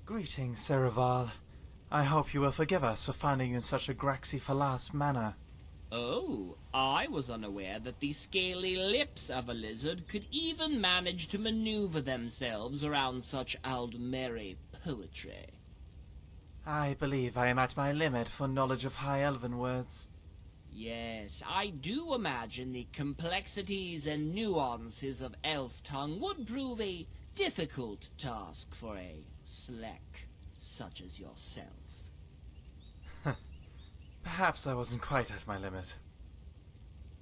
Greetings, Serival. I hope you will forgive us for finding you in such a graxy-falas manner. Oh, I was unaware that the scaly lips of a lizard could even manage to maneuver themselves around such Aldmeri poetry. I believe I am at my limit for knowledge of High Elven words. Yes, I do imagine the complexities and nuances of elf tongue would prove a difficult task for a slack such as yourself. Perhaps I wasn't quite at my limit.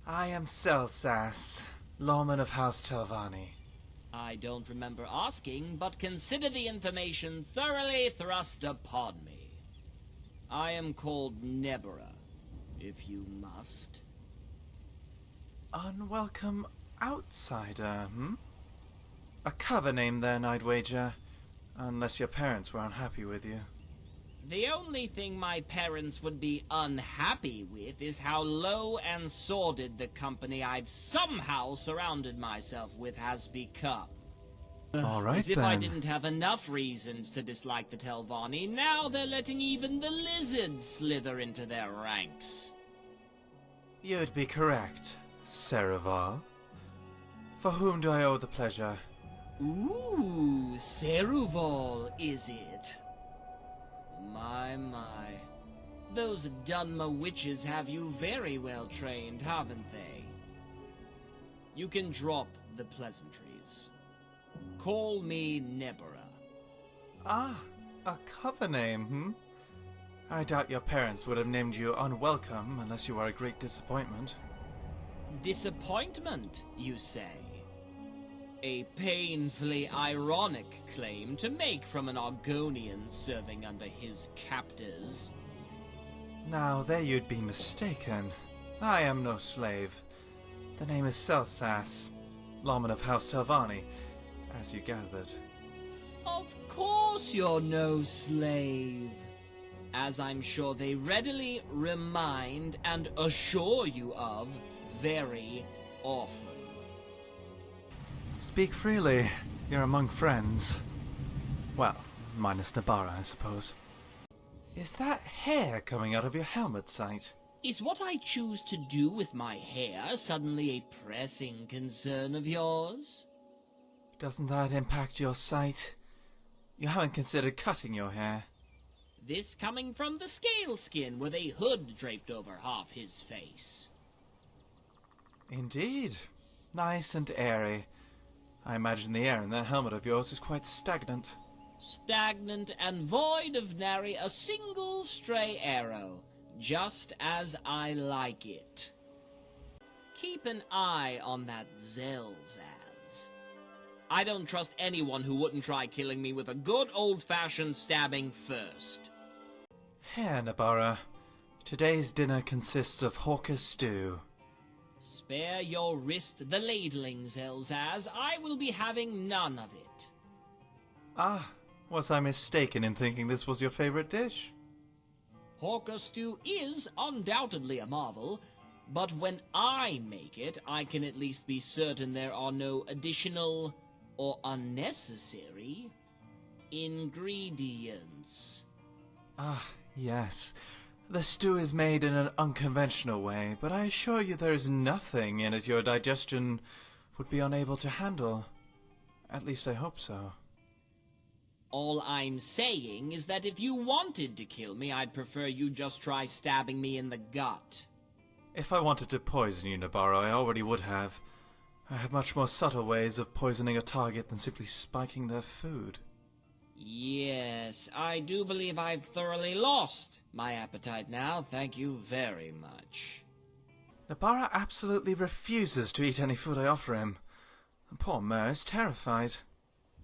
I am Xelzaz, lawman of House Telvanni. I don't remember asking, but consider the information thoroughly thrust upon me. I am called Nebarra, if you must. Unwelcome outsider, A cover name then, I'd wager. Unless your parents were unhappy with you. The only thing my parents would be unhappy with is how low and sordid the company I've somehow surrounded myself with has become. All right, As if then. I didn't have enough reasons to dislike the Telvanni, now they're letting even the lizards slither into their ranks. You'd be correct, Serival. For whom do I owe the pleasure? Ooh, Seruval, is it? My. Those Dunma witches have you very well trained, haven't they? You can drop the pleasantries. Call me Nebarra. Ah, a cover name, I doubt your parents would have named you Unwelcome unless you are a great disappointment. Disappointment, you say? A painfully ironic claim to make from an Argonian serving under his captors. Now, there you'd be mistaken. I am no slave. The name is Xelzaz, lawman of House Telvanni, as you gathered. Of course you're no slave. As I'm sure they readily remind and assure you of very often. Speak freely. You're among friends. Well, minus Nebarra, I suppose. Is that hair coming out of your helmet sight? Is what I choose to do with my hair suddenly a pressing concern of yours? Doesn't that impact your sight? You haven't considered cutting your hair. This coming from the scale skin with a hood draped over half his face. Indeed. Nice and airy. I imagine the air in that helmet of yours is quite stagnant. Stagnant and void of nary a single stray arrow, just as I like it. Keep an eye on that Xelzaz. I don't trust anyone who wouldn't try killing me with a good old-fashioned stabbing first. Here, Nebarra. Today's dinner consists of Horker stew. Spare your wrist the ladling, Xelzaz. I will be having none of it. Ah, was I mistaken in thinking this was your favorite dish? Horker stew is undoubtedly a marvel, but when I make it, I can at least be certain there are no additional or unnecessary ingredients. Ah, yes. The stew is made in an unconventional way, but I assure you there is nothing in it your digestion would be unable to handle. At least I hope so. All I'm saying is that if you wanted to kill me, I'd prefer you just try stabbing me in the gut. If I wanted to poison you, Nebarra, I already would have. I have much more subtle ways of poisoning a target than simply spiking their food. Yes, I do believe I've thoroughly lost my appetite now, thank you very much. Nebarra absolutely refuses to eat any food I offer him. The poor mare is terrified.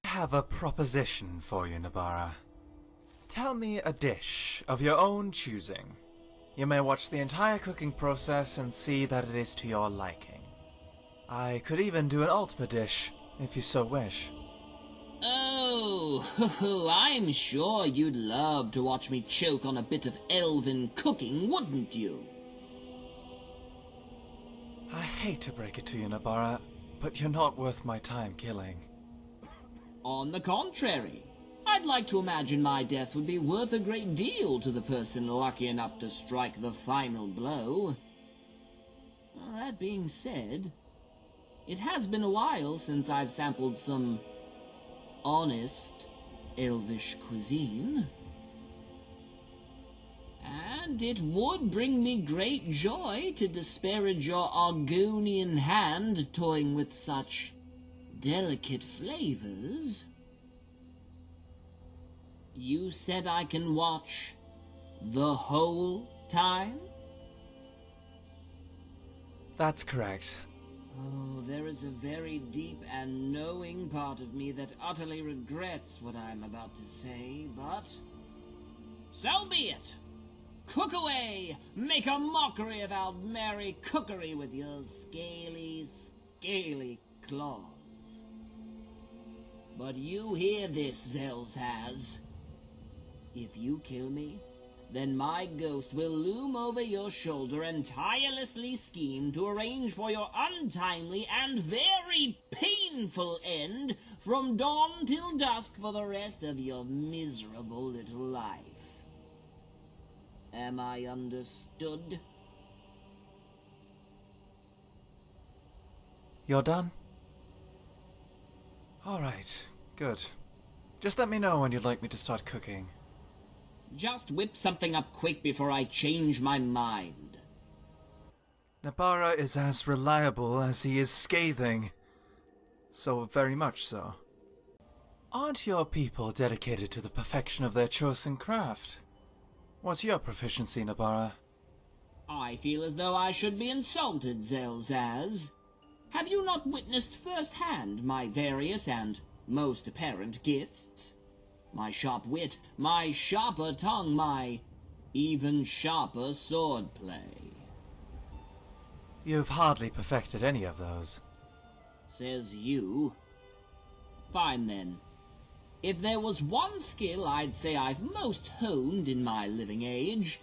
I have a proposition for you, Nebarra. Tell me a dish of your own choosing. You may watch the entire cooking process and see that it is to your liking. I could even do an ultimate dish, if you so wish. Oh, I'm sure you'd love to watch me choke on a bit of elven cooking, wouldn't you? I hate to break it to you, Nebarra, but you're not worth my time killing. On the contrary, I'd like to imagine my death would be worth a great deal to the person lucky enough to strike the final blow. Well, that being said, it has been a while since I've sampled some honest elvish cuisine. And it would bring me great joy to disparage your Argonian hand toying with such delicate flavors. You said I can watch the whole time? That's correct. Oh, there is a very deep and knowing part of me that utterly regrets what I'm about to say, but so be it. Cook away! Make a mockery of our merry cookery with your scaly, scaly claws. But you hear this, Xelzaz. If you kill me, then my ghost will loom over your shoulder and tirelessly scheme to arrange for your untimely and very painful end from dawn till dusk for the rest of your miserable little life. Am I understood? You're done? Alright, good. Just let me know when you'd like me to start cooking. Just whip something up quick before I change my mind. Nebarra is as reliable as he is scathing. So very much so. Aren't your people dedicated to the perfection of their chosen craft? What's your proficiency, Nebarra? I feel as though I should be insulted, Xelzaz. Have you not witnessed firsthand my various and most apparent gifts? My sharp wit, my sharper tongue, my even sharper swordplay. You've hardly perfected any of those. Says you. Fine then. If there was one skill I'd say I've most honed in my living age,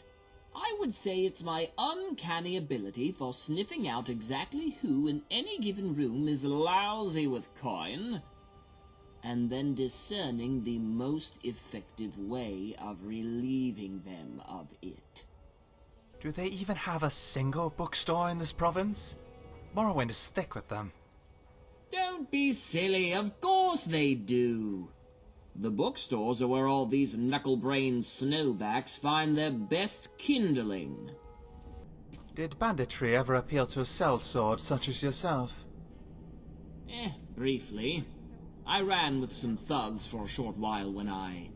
I would say it's my uncanny ability for sniffing out exactly who in any given room is lousy with coin, and then discerning the most effective way of relieving them of it. Do they even have a single bookstore in this province? Morrowind is thick with them. Don't be silly, of course they do. The bookstores are where all these knuckle-brained snowbacks find their best kindling. Did banditry ever appeal to a sellsword such as yourself? Briefly. I ran with some thugs for a short while when I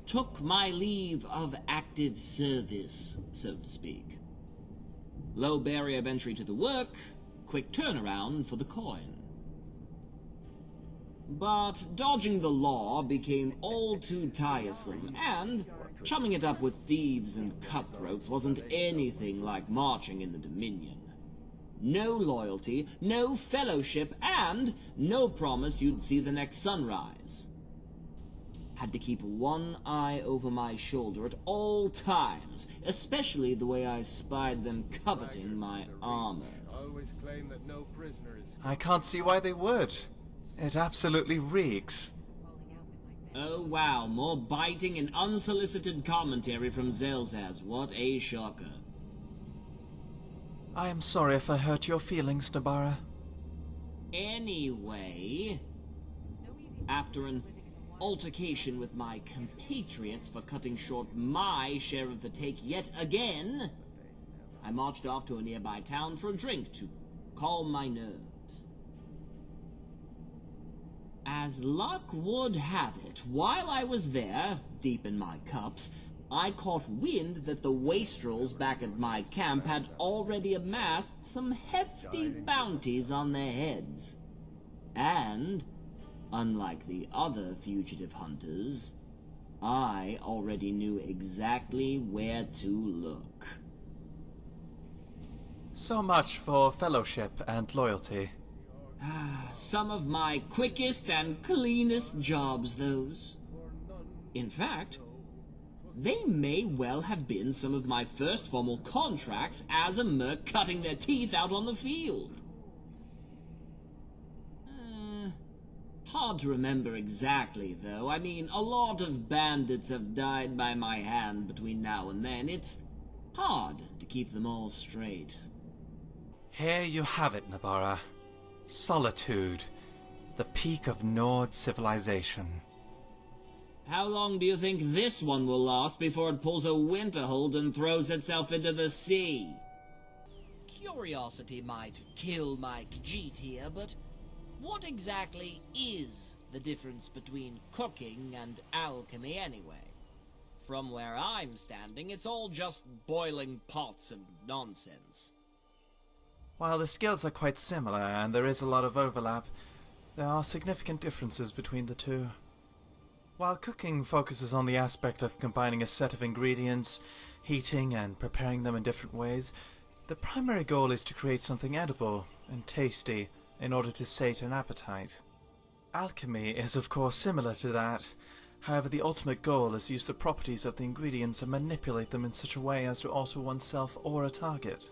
took my leave of active service, so to speak. Low barrier of entry to the work, quick turnaround for the coin. But dodging the law became all too tiresome, and chumming it up with thieves and cutthroats wasn't anything like marching in the Dominion. No loyalty, no fellowship, and no promise you'd see the next sunrise. Had to keep one eye over my shoulder at all times, especially the way I spied them coveting my armor. I can't see why they would. It absolutely reeks. Oh wow, more biting and unsolicited commentary from Xelzaz. What a shocker. I am sorry if I hurt your feelings, Nebarra. Anyway, after an altercation with my compatriots for cutting short my share of the take yet again, I marched off to a nearby town for a drink to calm my nerves. As luck would have it, while I was there, deep in my cups, I caught wind that the wastrels back at my camp had already amassed some hefty bounties on their heads. And, unlike the other fugitive hunters, I already knew exactly where to look. So much for fellowship and loyalty. Some of my quickest and cleanest jobs, those. In fact, they may well have been some of my first formal contracts as a merc cutting their teeth out on the field. hard to remember exactly, though. I mean, a lot of bandits have died by my hand between now and then. It's hard to keep them all straight. Here you have it, Nebarra. Solitude, the peak of Nord civilization. How long do you think this one will last before it pulls a winterhold and throws itself into the sea? Curiosity might kill my Khajiit here, but what exactly is the difference between cooking and alchemy anyway? From where I'm standing, it's all just boiling pots and nonsense. While the skills are quite similar and there is a lot of overlap, there are significant differences between the two. While cooking focuses on the aspect of combining a set of ingredients, heating and preparing them in different ways, the primary goal is to create something edible and tasty in order to sate an appetite. Alchemy is of course similar to that. However, the ultimate goal is to use the properties of the ingredients and manipulate them in such a way as to alter oneself or a target.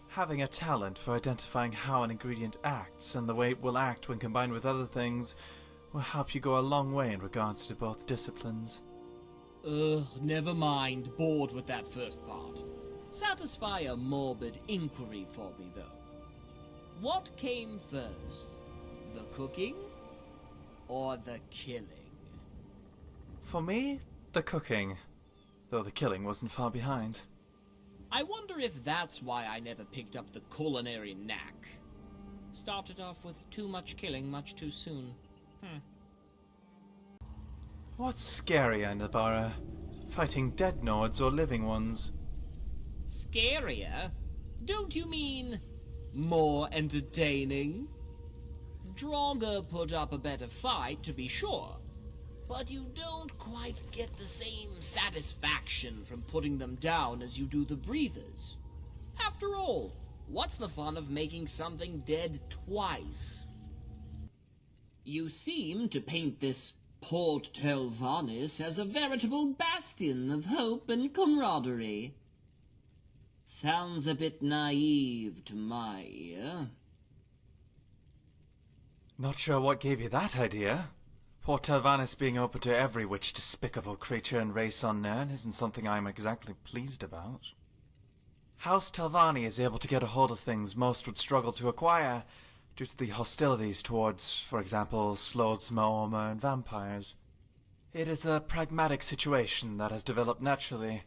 Having a talent for identifying how an ingredient acts and the way it will act when combined with other things will help you go a long way in regards to both disciplines. Never mind. Bored with that first part. Satisfy a morbid inquiry for me, though. What came first? The cooking? Or the killing? For me, the cooking, though the killing wasn't far behind. I wonder if that's why I never picked up the culinary knack. Started off with too much killing much too soon. What's scarier, Nebarra? Fighting dead Nords or living ones? Scarier? Don't you mean more entertaining? Draugr put up a better fight, to be sure, but you don't quite get the same satisfaction from putting them down as you do the breathers. After all, what's the fun of making something dead twice? You seem to paint this Port Telvannis as a veritable bastion of hope and camaraderie. Sounds a bit naive to my ear. Not sure what gave you that idea. Port Telvannis being open to every which despicable creature and race unknown isn't something I'm exactly pleased about. House Telvanni is able to get a hold of things most would struggle to acquire due to the hostilities towards, for example, Sloths, Moormer, and vampires. It is a pragmatic situation that has developed naturally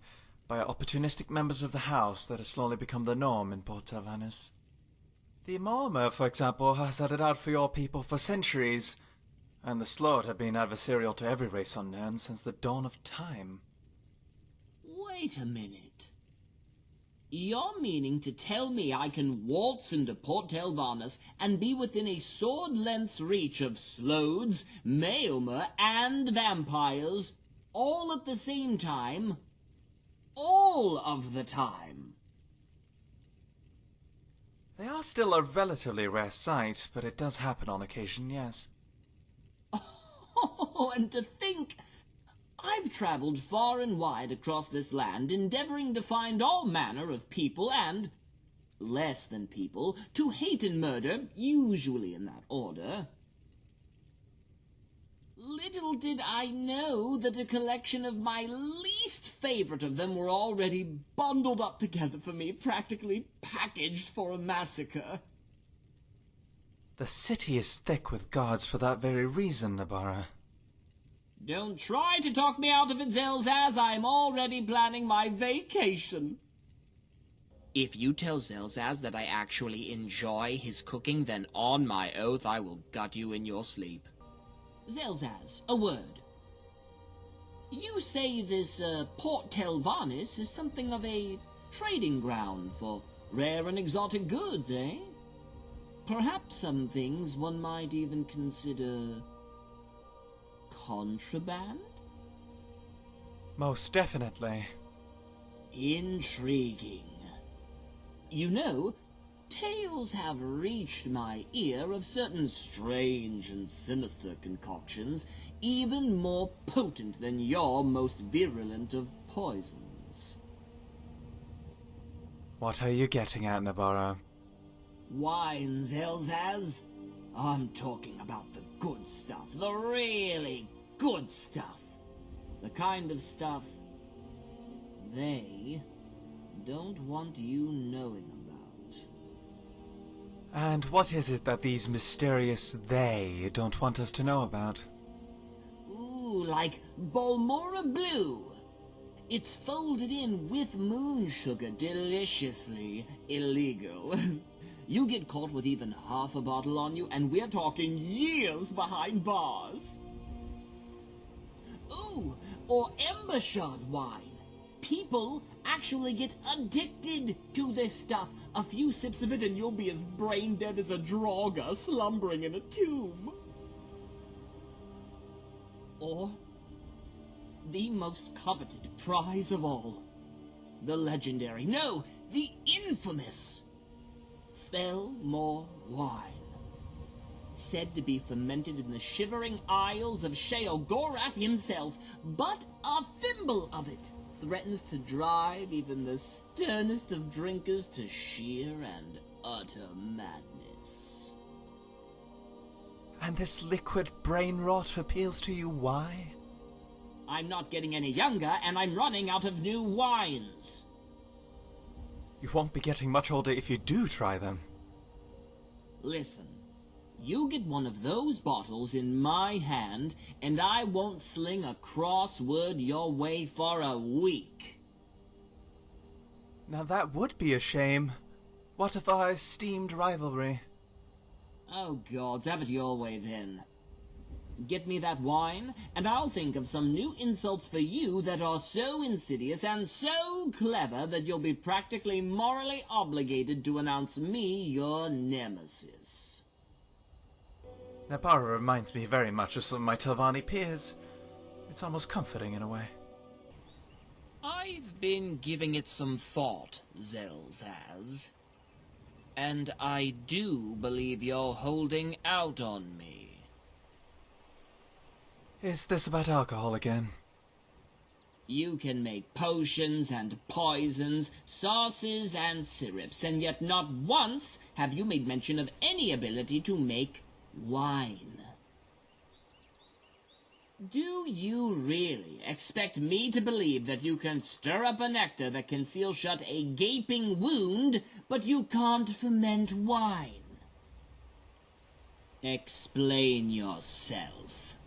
by opportunistic members of the house that has slowly become the norm in Port Telvannis. The Moormer, for example, has had it out for your people for centuries, and the Sloth have been adversarial to every race unknown since the dawn of time. Wait a minute. You're meaning to tell me I can waltz into Port Telvannis and be within a sword-length's reach of Sloths, Moormer, and vampires, all at the same time? All of the time? They are still a relatively rare sight, but it does happen on occasion, yes. Oh, and to think, I've traveled far and wide across this land, endeavoring to find all manner of people and less than people to hate and murder, usually in that order. Little did I know that a collection of my least favorite of them were already bundled up together for me, practically packaged for a massacre. The city is thick with guards for that very reason, Nebarra. Don't try to talk me out of it, Xelzaz. I'm already planning my vacation. If you tell Xelzaz that I actually enjoy his cooking, then on my oath I will gut you in your sleep. Xelzaz, a word. You say this Port Telvannis is something of a trading ground for rare and exotic goods, eh? Perhaps some things one might even consider contraband? Most definitely. Intriguing. You know, tales have reached my ear of certain strange and sinister concoctions, even more potent than your most virulent of poisons. What are you getting at, Nebarra? Wine, Xelzaz. I'm talking about the good stuff. The really good stuff. The kind of stuff they don't want you knowing about. And what is it that these mysterious they don't want us to know about? Ooh, like Balmora Blue. It's folded in with moon sugar, deliciously illegal. You get caught with even half a bottle on you, and we're talking years behind bars. Ooh, or Ember Shard wine. People actually get addicted to this stuff. A few sips of it and you'll be as brain dead as a Draugr slumbering in a tomb. Or the most coveted prize of all. The legendary, no, the infamous Felmore wine. Said to be fermented in the shivering isles of Sheogorath himself, but a thimble of it threatens to drive even the sternest of drinkers to sheer and utter madness. And this liquid brain rot appeals to you why? I'm not getting any younger, and I'm running out of new wines. You won't be getting much older if you do try them. Listen, you get one of those bottles in my hand, and I won't sling a crossword your way for a week. Now that would be a shame. What of our esteemed rivalry? Oh gods, have it your way then. Get me that wine, and I'll think of some new insults for you that are so insidious and so clever that you'll be practically morally obligated to announce me your nemesis. Nebarra reminds me very much of some of my Telvanni peers. It's almost comforting in a way. I've been giving it some thought, Xelzaz. And I do believe you're holding out on me. Is this about alcohol again? You can make potions and poisons, sauces and syrups, and yet not once have you made mention of any ability to make wine. Do you really expect me to believe that you can stir up a nectar that can seal shut a gaping wound, but you can't ferment wine? Explain yourself.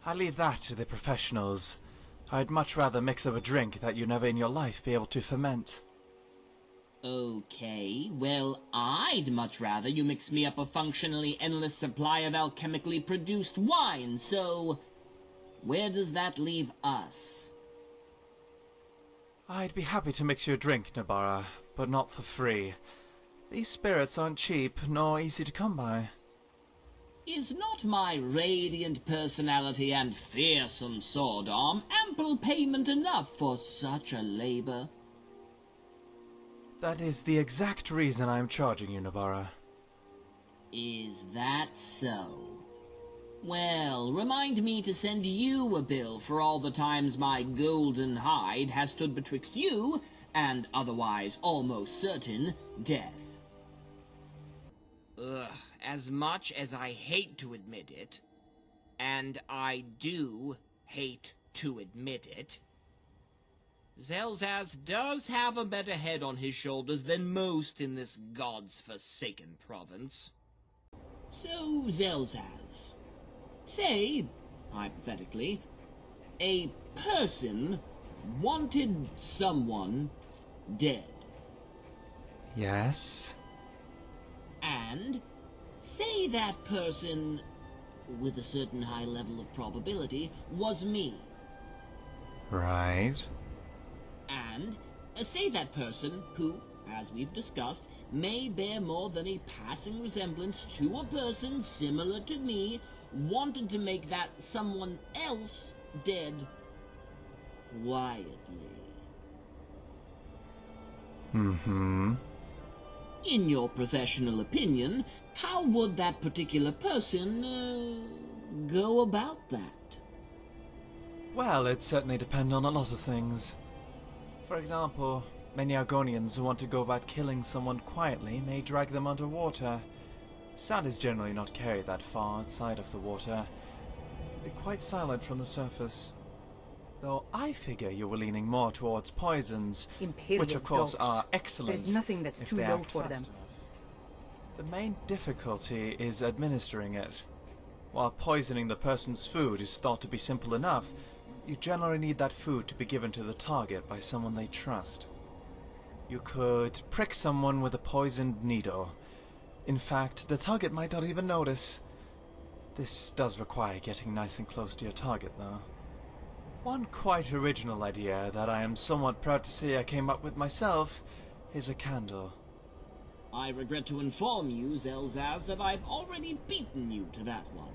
I leave that to the professionals. I'd much rather mix up a drink that you'd never in your life be able to ferment. Okay, well, I'd much rather you mix me up a functionally endless supply of alchemically produced wine, so where does that leave us? I'd be happy to mix you a drink, Nebarra, but not for free. These spirits aren't cheap, nor easy to come by. Is not my radiant personality and fearsome sword arm ample payment enough for such a labor? That is the exact reason I am charging you, Nebarra. Is that so? Well, remind me to send you a bill for all the times my golden hide has stood betwixt you and otherwise almost certain death. Ugh, as much as I hate to admit it, and I do hate to admit it, Xelzaz does have a better head on his shoulders than most in this god's forsaken province. So, Xelzaz, say, hypothetically, a person wanted someone dead. Yes? And say that person, with a certain high level of probability, was me. Right. And say that person, who, as we've discussed, may bear more than a passing resemblance to a person similar to me, wanted to make that someone else dead quietly. Mm-hmm. In your professional opinion, how would that particular person, go about that? Well, it'd certainly depend on a lot of things. For example, many Argonians who want to go about killing someone quietly may drag them underwater, Sound is generally not carried that far outside of the water. They're quite silent from the surface. Though I figure you were leaning more towards poisons, which of course are excellent. There's nothing that's if too they low act for fast them. enough. The main difficulty is administering it. While poisoning the person's food is thought to be simple enough, you generally need that food to be given to the target by someone they trust. You could prick someone with a poisoned needle. In fact, the target might not even notice. This does require getting nice and close to your target, though. One quite original idea that I am somewhat proud to say I came up with myself is a candle. I regret to inform you, Xelzaz, that I've already beaten you to that one.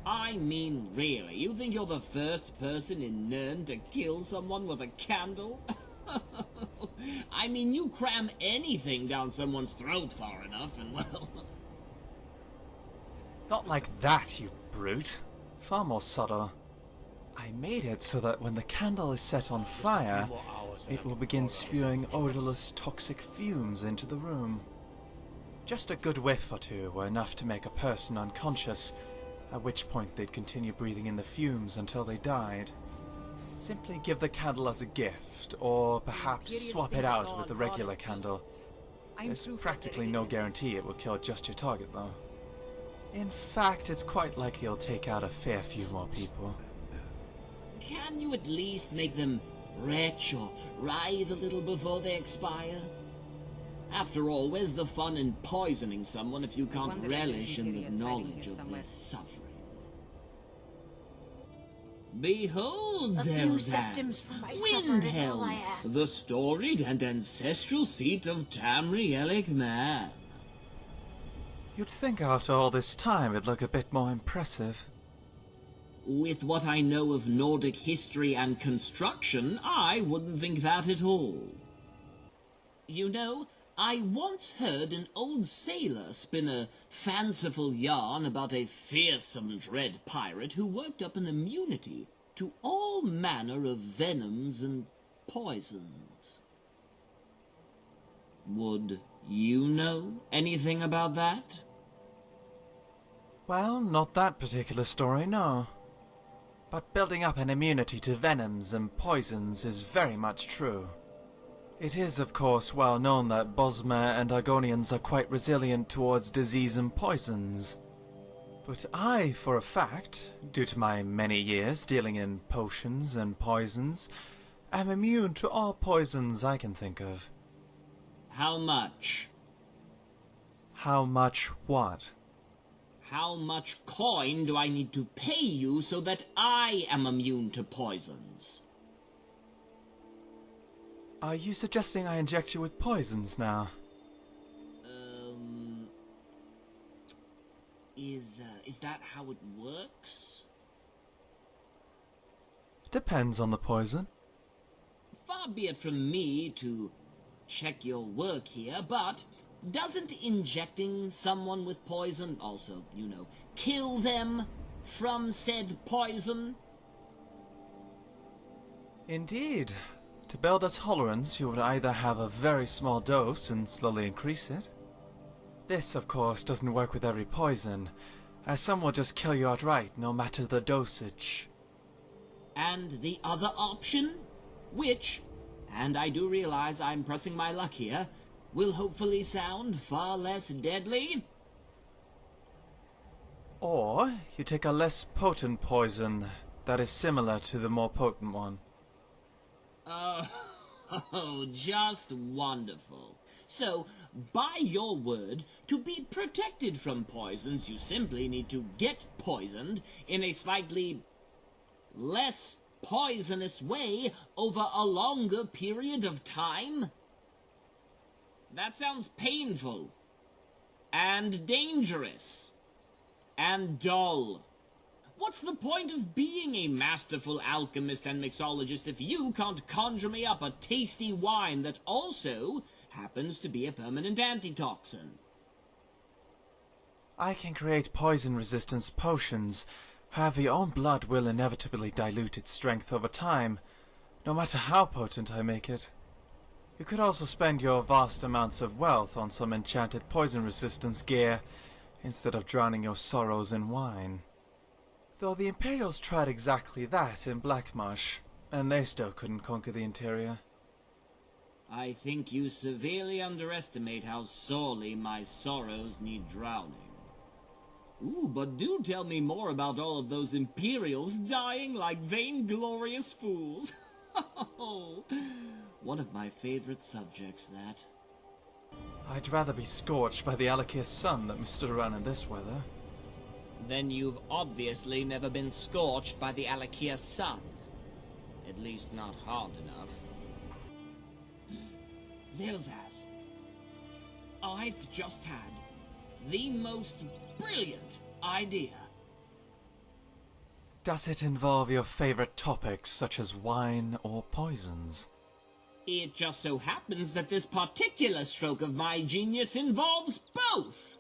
I mean, really, you think you're the first person in Nern to kill someone with a candle? I mean, you cram anything down someone's throat far enough and, well... Not like that, you brute. Far more subtle. I made it so that when the candle is set on fire, it will begin spewing odorless, toxic fumes into the room. Just a good whiff or two were enough to make a person unconscious, at which point they'd continue breathing in the fumes until they died. Simply give the candle as a gift, or perhaps swap it out with the regular candle. There's practically no guarantee it will kill just your target, though. In fact, it's quite likely you'll take out a fair few more people. Can you at least make them retch or writhe a little before they expire? After all, where's the fun in poisoning someone if you can't relish in the knowledge of their suffering? Behold, Xelzaz, Windhelm, the storied and ancestral seat of Tamrielic man. You'd think after all this time it'd look a bit more impressive. With what I know of Nordic history and construction, I wouldn't think that at all. You know, I once heard an old sailor spin a fanciful yarn about a fearsome dread pirate who worked up an immunity to all manner of venoms and poisons. Would you know anything about that? Well, not that particular story, no. But building up an immunity to venoms and poisons is very much true. It is, of course, well known that Bosmer and Argonians are quite resilient towards disease and poisons. But I, for a fact, due to my many years dealing in potions and poisons, am immune to all poisons I can think of. How much? How much what? How much coin do I need to pay you so that I am immune to poisons? Are you suggesting I inject you with poisons now? Is that how it works? Depends on the poison. Far be it from me to check your work here, but doesn't injecting someone with poison also, you know, kill them from said poison? Indeed. To build a tolerance, you would either have a very small dose and slowly increase it. This, of course, doesn't work with every poison, as some will just kill you outright, no matter the dosage. And the other option, which, and I do realize I'm pressing my luck here, will hopefully sound far less deadly? Or you take a less potent poison that is similar to the more potent one. Oh, just wonderful. So, by your word, to be protected from poisons, you simply need to get poisoned in a slightly less poisonous way over a longer period of time? That sounds painful, and dangerous, and dull. What's the point of being a masterful alchemist and mixologist if you can't conjure me up a tasty wine that also happens to be a permanent antitoxin? I can create poison-resistance potions. However, your own blood will inevitably dilute its strength over time, no matter how potent I make it. You could also spend your vast amounts of wealth on some enchanted poison resistance gear. instead of drowning your sorrows in wine. Though the Imperials tried exactly that in Blackmarsh, and they still couldn't conquer the interior. I think you severely underestimate how sorely my sorrows need drowning. Ooh, but do tell me more about all of those Imperials dying like vainglorious fools. One of my favorite subjects, that. I'd rather be scorched by the Alik'r Sun than be stood around in this weather. Then you've obviously never been scorched by the Alik'r Sun. At least not hard enough. Xelzaz, I've just had the most brilliant idea. Does it involve your favorite topics such as wine or poisons? It just so happens that this particular stroke of my genius involves both.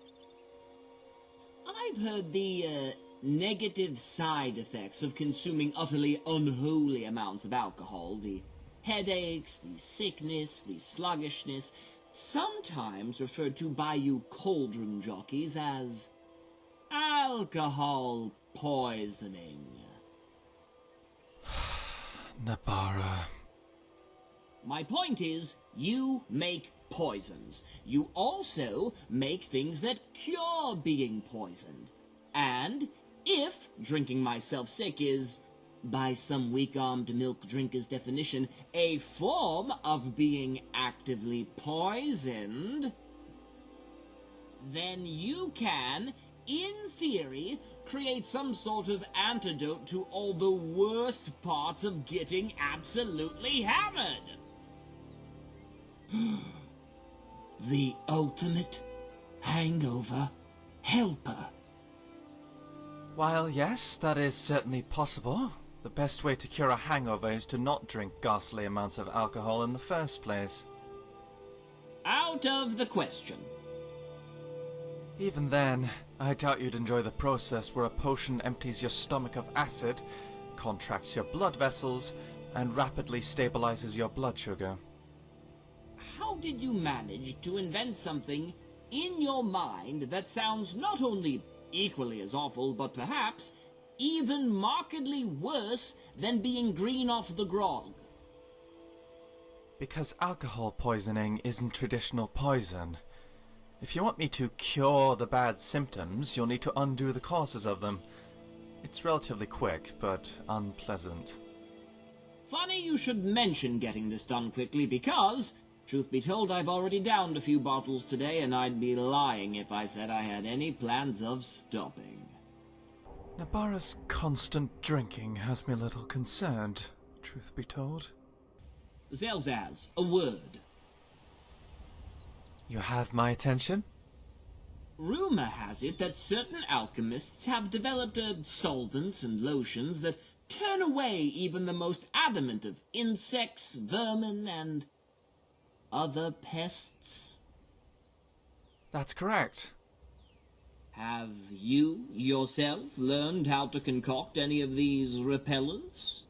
I've heard the negative side effects of consuming utterly unholy amounts of alcohol, the headaches, the sickness, the sluggishness, sometimes referred to by you cauldron jockeys as alcohol poisoning. Nebarra. My point is, you make poisons. You also make things that cure being poisoned. And if drinking myself sick is, by some weak-armed milk drinker's definition, a form of being actively poisoned, then you can, in theory, create some sort of antidote to all the worst parts of getting absolutely hammered. The ultimate hangover helper. While yes, that is certainly possible, the best way to cure a hangover is to not drink ghastly amounts of alcohol in the first place. Out of the question. Even then, I doubt you'd enjoy the process where a potion empties your stomach of acid, contracts your blood vessels, and rapidly stabilizes your blood sugar. How did you manage to invent something in your mind that sounds not only equally as awful, but perhaps even markedly worse than being green off the grog? Because alcohol poisoning isn't traditional poison. If you want me to cure the bad symptoms, you'll need to undo the causes of them. It's relatively quick, but unpleasant. Funny you should mention getting this done quickly, because, truth be told, I've already downed a few bottles today, and I'd be lying if I said I had any plans of stopping. Nebarra's constant drinking has me a little concerned, truth be told. Xelzaz, a word. You have my attention? Rumor has it that certain alchemists have developed solvents and lotions that turn away even the most adamant of insects, vermin, and other pests. That's correct. Have you, yourself, learned how to concoct any of these repellents?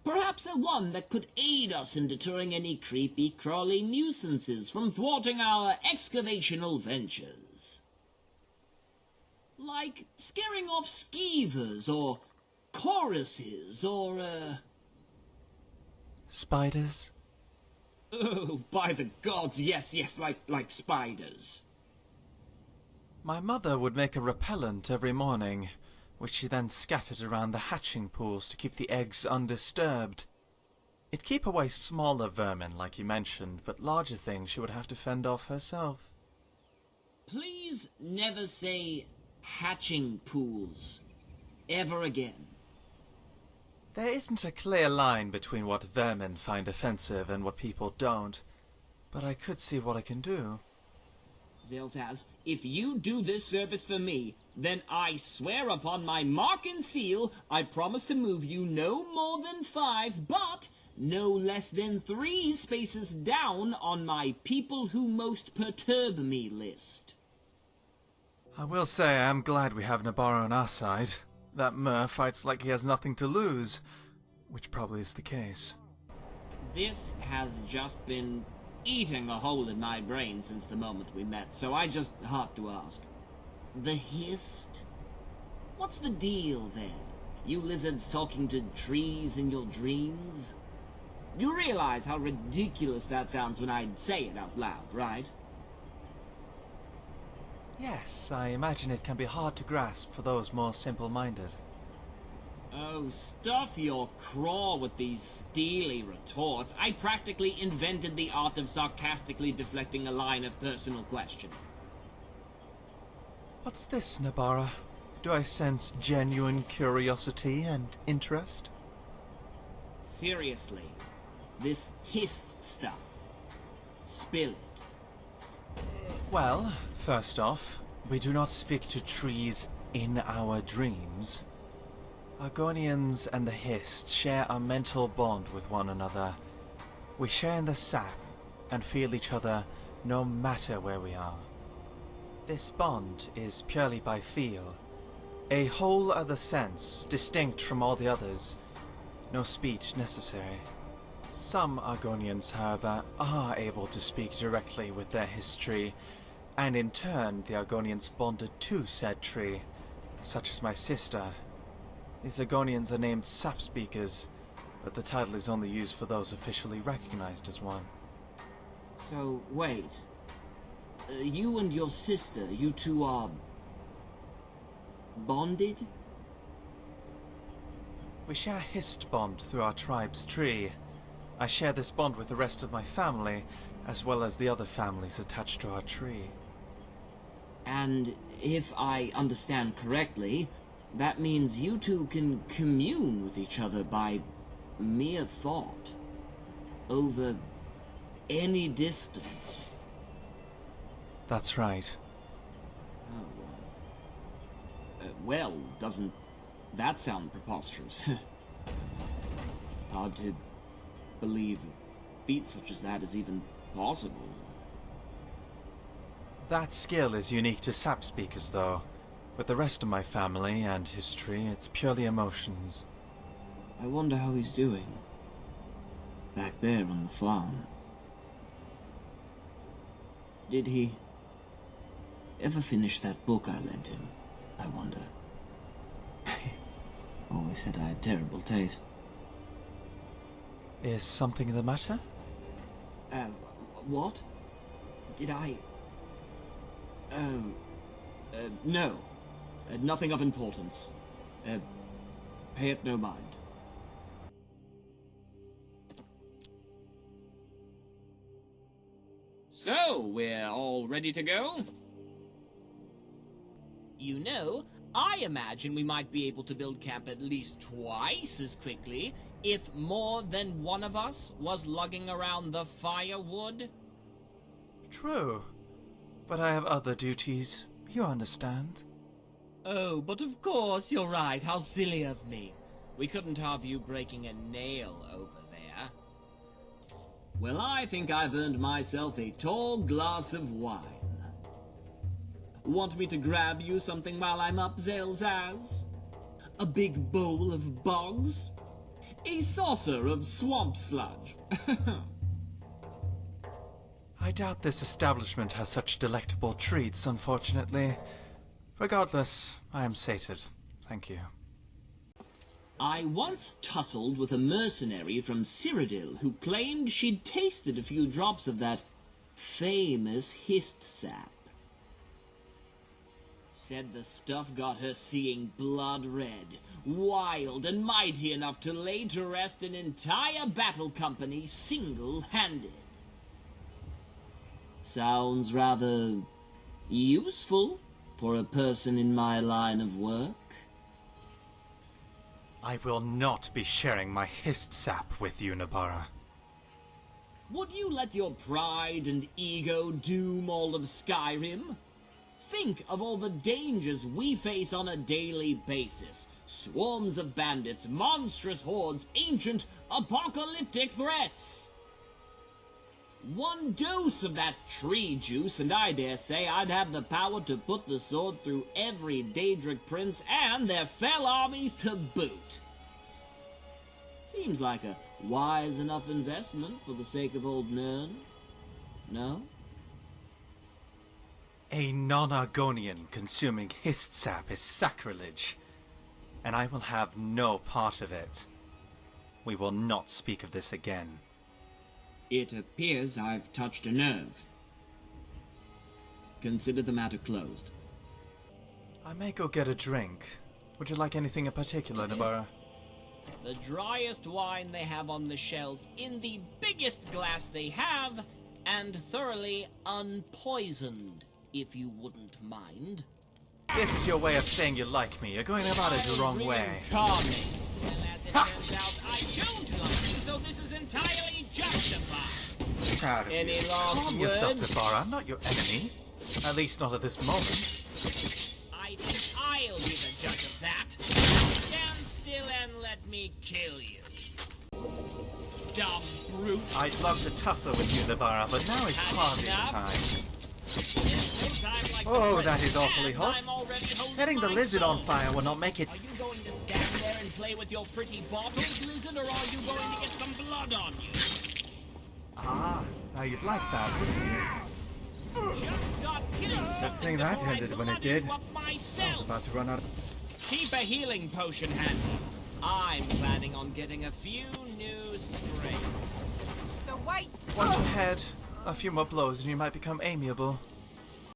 Perhaps one that could aid us in deterring any creepy, crawly nuisances from thwarting our excavational ventures. Like scaring off skeevers, or choruses, or, Spiders? Oh, by the gods, yes, like spiders. My mother would make a repellent every morning, which she then scattered around the hatching pools to keep the eggs undisturbed. It'd keep away smaller vermin, like you mentioned, but larger things she would have to fend off herself. Please never say hatching pools ever again. There isn't a clear line between what vermin find offensive and what people don't, but I could see what I can do. Xelzaz, if you do this service for me, then I swear upon my mark and seal, I promise to move you no more than 5, but no less than 3 spaces down on my people who most perturb me list. I will say I am glad we have Nebarra on our side. That Mer fights like he has nothing to lose, which probably is the case. This has just been eating a hole in my brain since the moment we met, so I just have to ask. The Hist? What's the deal there? You lizards talking to trees in your dreams? You realize how ridiculous that sounds when I say it out loud, right? Yes, I imagine it can be hard to grasp for those more simple-minded. Oh, stuff your craw with these steely retorts. I practically invented the art of sarcastically deflecting a line of personal questioning. What's this, Nebarra? Do I sense genuine curiosity and interest? Seriously, this Hist stuff. Spill it. Well, first off, we do not speak to trees in our dreams. Argonians and the Hist share a mental bond with one another. We share in the sap and feel each other no matter where we are. This bond is purely by feel, a whole other sense, distinct from all the others. No speech necessary. Some Argonians, however, are able to speak directly with their history, and in turn the Argonians bonded to said tree, such as my sister. These Argonians are named sap speakers, but the title is only used for those officially recognized as one. So, wait. You and your sister, you two are... bonded? We share a Hist bond through our tribe's tree. I share this bond with the rest of my family, as well as the other families attached to our tree. And if I understand correctly, that means you two can commune with each other by mere thought, over any distance. That's right. Oh, well, doesn't that sound preposterous? Hard to believe a feat such as that is even possible. That skill is unique to sap speakers, though. With the rest of my family and history, it's purely emotions. I wonder how he's doing. Back there on the farm. Did he ever finish that book I lent him, I wonder? Always said I had terrible taste. Is something the matter? What? Did I... no. Nothing of importance. Pay it no mind. So, we're all ready to go? You know, I imagine we might be able to build camp at least twice as quickly if more than one of us was lugging around the firewood. True. But I have other duties. You understand? Oh, but of course, you're right. How silly of me. We couldn't have you breaking a nail over there. Well, I think I've earned myself a tall glass of wine. Want me to grab you something while I'm up, Xelzaz? A big bowl of bugs? A saucer of swamp sludge? I doubt this establishment has such delectable treats, unfortunately. Regardless, I am sated. Thank you. I once tussled with a mercenary from Cyrodiil who claimed she'd tasted a few drops of that famous Hist sap. Said the stuff got her seeing blood red, wild and mighty enough to lay to rest an entire battle company single-handed. Sounds rather useful for a person in my line of work. I will not be sharing my Hist sap with you, Nebarra. Would you let your pride and ego doom all of Skyrim? Think of all the dangers we face on a daily basis. Swarms of bandits, monstrous hordes, ancient, apocalyptic threats. One dose of that tree juice, and I dare say I'd have the power to put the sword through every Daedric prince and their fell armies to boot. Seems like a wise enough investment for the sake of old Nern. No? A non-Argonian consuming Hist sap is sacrilege, and I will have no part of it. We will not speak of this again. It appears I've touched a nerve. Consider the matter closed. I may go get a drink. Would you like anything in particular, Nebarra? The driest wine they have on the shelf in the biggest glass they have, and thoroughly unpoisoned, if you wouldn't mind. This is your way of saying you like me. You're going about it the wrong way. Reincarnate. Well, as it turns out, I don't like you, so this is entirely justified. Proud of Any you. last Calm yourself, words? Nebarra. I'm not your enemy. At least not at this moment. I think I'll be the judge of that. Stand still and let me kill you. Dumb brute. I'd love to tussle with you, Nebarra, but now is Had hardly the enough? time. There's no time like the Oh, present, that is awfully and hot. I'm already holding Setting the my lizard on sword. fire will not make it. Are you going to stand there and play with your pretty bottles, lizard, or are you going to get some blood on you? Ah, now you'd like that, wouldn't you? Just stop killing something thing that before I ended when it bloody did. you up I was myself. about to run out. Keep a healing potion handy. I'm planning on getting a few new scrapes. The white. Watch your head. A few more blows and you might become amiable.